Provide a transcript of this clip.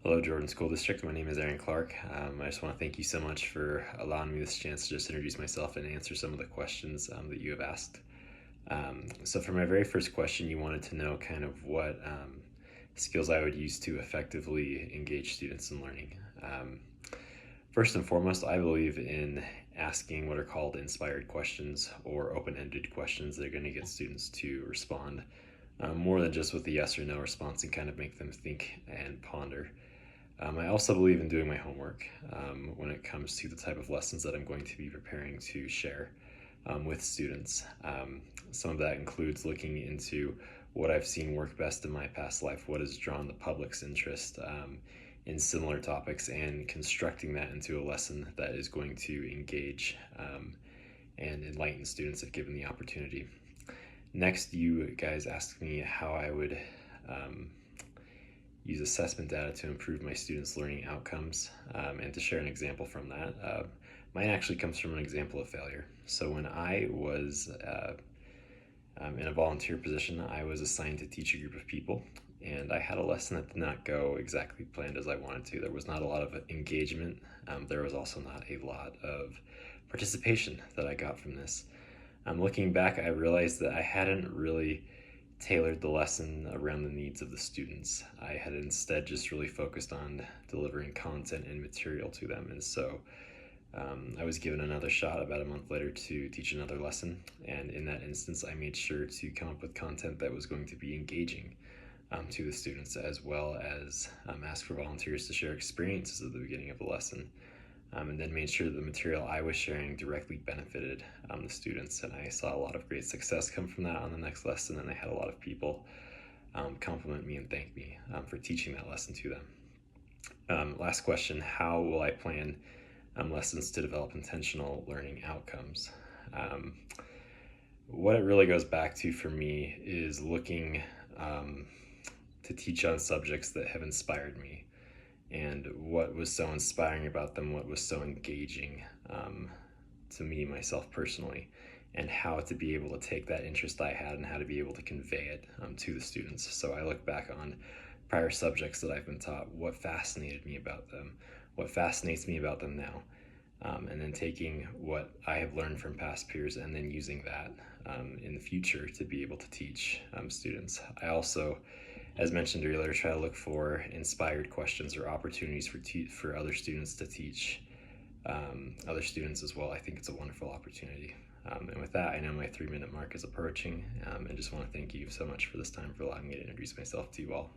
Hello, Jordan School District. My name is Aaron Clark. I just want to thank you so much for allowing me this chance to just introduce myself and answer some of the questions that you have asked. So for my very first question, you wanted to know kind of what skills I would use to effectively engage students in learning. First and foremost, I believe in asking what are called inspired questions or open-ended questions that are going to get students to respond more than just with a yes or no response and kind of make them think and ponder. I also believe in doing my homework when it comes to the type of lessons that I'm going to be preparing to share with students. Some of that includes looking into what I've seen work best in my past life, what has drawn the public's interest in similar topics, and constructing that into a lesson that is going to engage and enlighten students if given the opportunity. Next, you guys asked me how I would use assessment data to improve my students' learning outcomes, and to share an example from that. Mine actually comes from an example of failure. So when I was in a volunteer position, I was assigned to teach a group of people, and I had a lesson that did not go exactly planned as I wanted to. There was not a lot of engagement. There was also not a lot of participation that I got from this. Looking back, I realized that I hadn't really tailored the lesson around the needs of the students. I had instead just really focused on delivering content and material to them. And so I was given another shot about a month later to teach another lesson. And in that instance, I made sure to come up with content that was going to be engaging to the students, as well as ask for volunteers to share experiences at the beginning of the lesson. And then made sure the material I was sharing directly benefited the students. And I saw a lot of great success come from that on the next lesson, and I had a lot of people compliment me and thank me for teaching that lesson to them. Last question, how will I plan lessons to develop intentional learning outcomes? What it really goes back to for me is looking to teach on subjects that have inspired me, and what was so inspiring about them, what was so engaging to me, myself personally, and how to be able to take that interest I had and how to be able to convey it to the students. So I look back on prior subjects that I've been taught, what fascinated me about them, what fascinates me about them now, and then taking what I have learned from past peers and then using that in the future to be able to teach students. I also, as mentioned earlier, try to look for inspired questions or opportunities for other students to teach other students as well. I think it's a wonderful opportunity. And with that, I know my 3-minute mark is approaching, and just want to thank you so much for this time, for allowing me to introduce myself to you all.